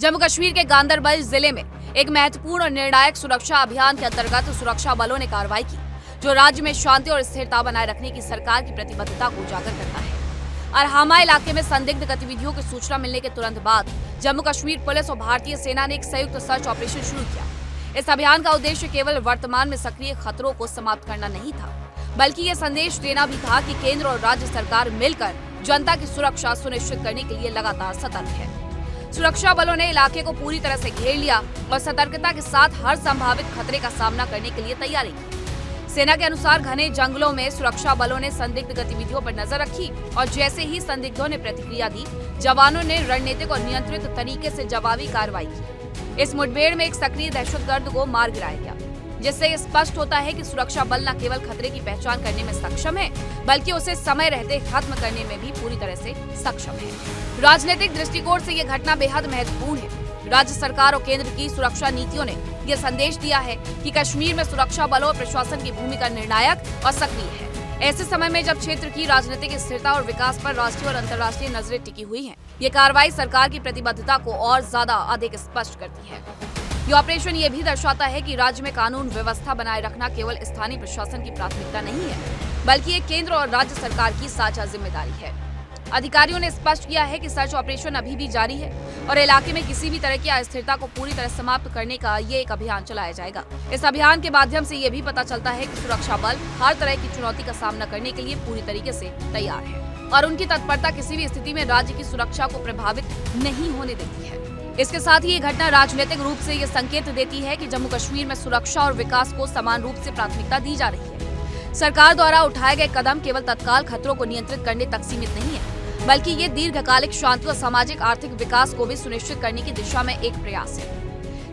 जम्मू कश्मीर के गांदरबल जिले में एक महत्वपूर्ण और निर्णायक सुरक्षा अभियान के अंतर्गत सुरक्षा बलों ने कार्रवाई की, जो राज्य में शांति और स्थिरता बनाए रखने की सरकार की प्रतिबद्धता को उजागर करता है। अरहामा इलाके में संदिग्ध गतिविधियों की सूचना मिलने के तुरंत बाद जम्मू कश्मीर पुलिस और भारतीय सेना ने एक संयुक्त सर्च ऑपरेशन शुरू किया। इस अभियान का उद्देश्य केवल वर्तमान में सक्रिय खतरों को समाप्त करना नहीं था, बल्कि ये संदेश देना भी था कि केंद्र और राज्य सरकार मिलकर जनता की सुरक्षा सुनिश्चित करने के लिए लगातार सतर्क है। सुरक्षा बलों ने इलाके को पूरी तरह से घेर लिया और सतर्कता के साथ हर संभावित खतरे का सामना करने के लिए तैयारी की। सेना के अनुसार घने जंगलों में सुरक्षा बलों ने संदिग्ध गतिविधियों पर नजर रखी और जैसे ही संदिग्धों ने प्रतिक्रिया दी, जवानों ने रणनीतिक और नियंत्रित तरीके से जवाबी कार्रवाई की। इस मुठभेड़ में एक सक्रिय दहशतगर्द को मार गिराया गया, जिससे ये स्पष्ट होता है कि सुरक्षा बल न केवल खतरे की पहचान करने में सक्षम है, बल्कि उसे समय रहते खत्म करने में भी पूरी तरह से सक्षम है। राजनीतिक दृष्टिकोण से ये घटना बेहद महत्वपूर्ण है। राज्य सरकार और केंद्र की सुरक्षा नीतियों ने यह संदेश दिया है कि कश्मीर में सुरक्षा बलों और प्रशासन की भूमिका निर्णायक और सक्रिय है। ऐसे समय में जब क्षेत्र की राजनीतिक स्थिरता और विकास पर राष्ट्रीय और अंतर्राष्ट्रीय नजरें टिकी हुई हैं, ये कार्रवाई सरकार की प्रतिबद्धता को और ज्यादा अधिक स्पष्ट करती है। ये ऑपरेशन ये भी दर्शाता है कि राज्य में कानून व्यवस्था बनाए रखना केवल स्थानीय प्रशासन की प्राथमिकता नहीं है, बल्कि ये केंद्र और राज्य सरकार की साझा जिम्मेदारी है। अधिकारियों ने स्पष्ट किया है कि सर्च ऑपरेशन अभी भी जारी है और इलाके में किसी भी तरह की अस्थिरता को पूरी तरह समाप्त करने का ये एक अभियान चलाया जाएगा। इस अभियान के माध्यम से ये भी पता चलता है कि सुरक्षा बल हर तरह की चुनौती का सामना करने के लिए पूरी तरीके से तैयार है और उनकी तत्परता किसी भी स्थिति में राज्य की सुरक्षा को प्रभावित नहीं होने देती है। इसके साथ ही ये घटना राजनीतिक रूप से ये संकेत देती है कि जम्मू कश्मीर में सुरक्षा और विकास को समान रूप से प्राथमिकता दी जा रही है। सरकार द्वारा उठाए गए कदम केवल तत्काल खतरों को नियंत्रित करने तक सीमित नहीं है, बल्कि ये दीर्घकालिक शांति और सामाजिक आर्थिक विकास को भी सुनिश्चित करने की दिशा में एक प्रयास है।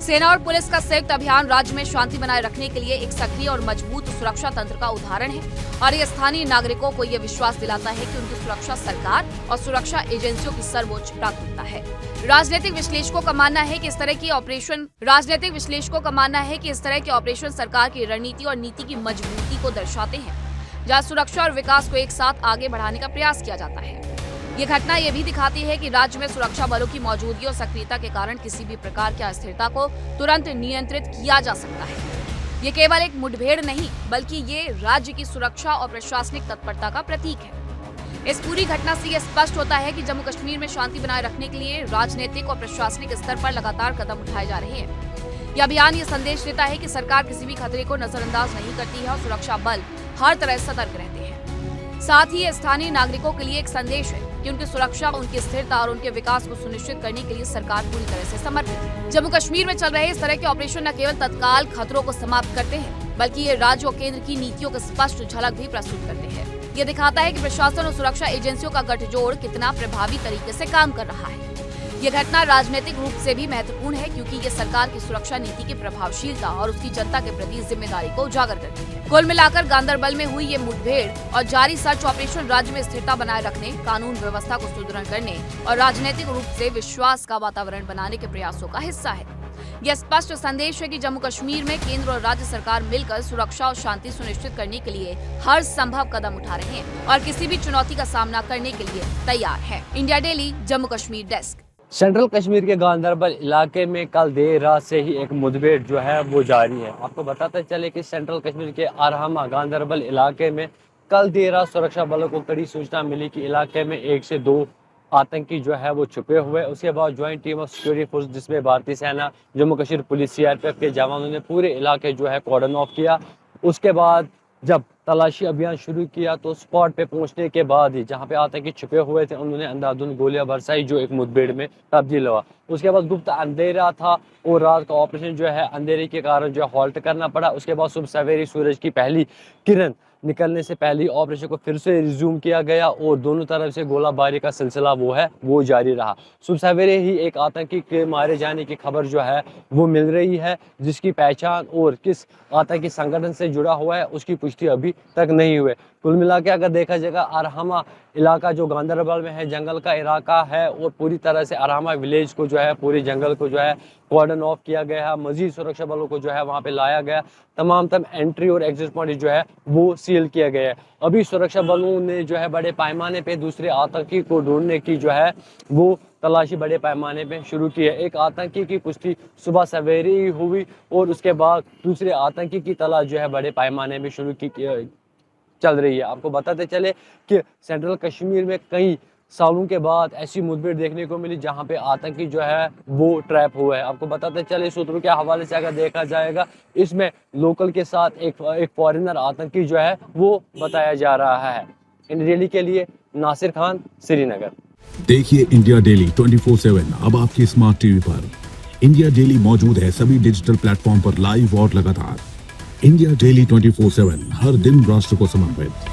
सेना और पुलिस का संयुक्त अभियान राज्य में शांति बनाए रखने के लिए एक सक्रिय और मजबूत सुरक्षा तंत्र का उदाहरण है और ये स्थानीय नागरिकों को ये विश्वास दिलाता है कि उनकी सुरक्षा सरकार और सुरक्षा एजेंसियों की सर्वोच्च प्राथमिकता है। राजनीतिक विश्लेषकों का मानना है कि इस तरह के ऑपरेशन सरकार की रणनीति और नीति की मजबूती को दर्शाते हैं, जहाँ सुरक्षा और विकास को एक साथ आगे बढ़ाने का प्रयास किया जाता है। ये घटना ये भी दिखाती है कि राज्य में सुरक्षा बलों की मौजूदगी और सक्रियता के कारण किसी भी प्रकार की अस्थिरता को तुरंत नियंत्रित किया जा सकता है। ये केवल एक मुठभेड़ नहीं, बल्कि ये राज्य की सुरक्षा और प्रशासनिक तत्परता का प्रतीक है। इस पूरी घटना से ये स्पष्ट होता है कि जम्मू कश्मीर में शांति बनाए रखने के लिए राजनीतिक और प्रशासनिक स्तर पर लगातार कदम उठाए जा रहे हैं। यह अभियान ये संदेश देता है कि सरकार किसी भी खतरे को नजरअंदाज नहीं करती है और सुरक्षा बल हर तरह सतर्क रहते हैं। साथ ही ये स्थानीय नागरिकों के लिए एक संदेश है कि उनकी सुरक्षा, उनकी स्थिरता और उनके विकास को सुनिश्चित करने के लिए सरकार पूरी तरह से समर्पित है। जम्मू कश्मीर में चल रहे इस तरह के ऑपरेशन न केवल तत्काल खतरों को समाप्त करते हैं, बल्कि ये राज्य और केंद्र की नीतियों की स्पष्ट झलक भी प्रस्तुत करते हैं। ये दिखाता है कि प्रशासन और सुरक्षा एजेंसियों का गठजोड़ कितना प्रभावी तरीके से काम कर रहा है। ये घटना राजनीतिक रूप से भी महत्वपूर्ण है, क्योंकि ये सरकार की सुरक्षा नीति की प्रभावशीलता और उसकी जनता के प्रति जिम्मेदारी को उजागर करती है। कुल मिलाकर गांदरबल में हुई ये मुठभेड़ और जारी सर्च ऑपरेशन राज्य में स्थिरता बनाए रखने, कानून व्यवस्था को सुदृढ़ करने और राजनीतिक रूप से विश्वास का वातावरण बनाने के प्रयासों का हिस्सा है। यह स्पष्ट संदेश है कि जम्मू कश्मीर में केंद्र और राज्य सरकार मिलकर सुरक्षा और शांति सुनिश्चित करने के लिए हर संभव कदम उठा रहे हैं और किसी भी चुनौती का सामना करने के लिए तैयार है। India daily Jammu Kashmir desk. Central Kashmir के गांदरबल इलाके में कल देर रात से ही एक मुठभेड़ जो है वो जारी है। आपको बताते चले कि सेंट्रल कश्मीर के अरहामा गांदरबल इलाके में कल देर रात सुरक्षा बलों को कड़ी सूचना मिली कि इलाके में 1 से 2 आतंकी जो है वो छुपे हुए। उसके बाद joint team of security force, जिसमें भारतीय सेना, जम्मू कश्मीर पुलिस, सीआरपीएफ के जवानों ने पूरे इलाके जो है कॉर्डन ऑफ किया। उसके बाद जब तलाशी अभियान शुरू किया तो स्पॉट पे पहुंचने के बाद ही जहां पे आतंकी छुपे हुए थे, उन्होंने अंधाधुंध गोलियां बरसाई, जो एक मुठभेड़ में तब्दील हुआ। उसके बाद गुप्त अंधेरा था और रात का ऑपरेशन जो है अंधेरे के कारण जो है हॉल्ट करना पड़ा। उसके बाद सुबह सवेरे सूरज की पहली किरण निकलने से पहले ऑपरेशन को फिर से रिज्यूम किया गया और दोनों तरफ से गोलाबारी का सिलसिला वो जारी रहा। सुबह सवेरे ही एक आतंकी के मारे जाने की खबर जो है वो मिल रही है, जिसकी पहचान और किस आतंकी संगठन से जुड़ा हुआ है उसकी पुष्टि अभी तक नहीं हुई। कुल मिला के अगर देखा जाएगा, अरहामा इलाका जो गांदरबल में है जंगल का इलाका है और पूरी तरह से अरहामा विलेज को जो है, पूरी जंगल को जो है कॉर्डन ऑफ किया गया है। मजीद सुरक्षा बलों को जो है वहाँ पे लाया गया। तमाम एंट्री और एग्जिट पॉइंट जो है वो सील किया गया है। अभी सुरक्षा बलों ने जो है बड़े पैमाने पे दूसरे आतंकी को ढूंढने की जो है वो तलाशी बड़े पैमाने पे शुरू की है। एक आतंकी की पुष्टि सुबह सवेरे ही हुई और उसके बाद दूसरे आतंकी की तलाश जो है बड़े पैमाने पे शुरू की चल रही है। आपको बताते चले कि सेंट्रल कश्मीर में कई सालों के बाद ऐसी मुठभेड़ देखने को मिली जहां पे आतंकी जो है वो ट्रैप हुआ है। आपको बताते चले सूत्रों के हवाले से अगर देखा जाएगा इसमें लोकल के साथ एक फॉरेनर आतंकी जो है वो बताया जा रहा है। इन रैली के लिए नासिर खान, श्रीनगर। देखिए इंडिया डेली 24/7 अब आपके स्मार्ट टीवी पर। इंडिया डेली मौजूद है सभी डिजिटल प्लेटफॉर्म पर लाइव और लगातार। इंडिया डेली 24/7 हर दिन राष्ट्र को समर्पित।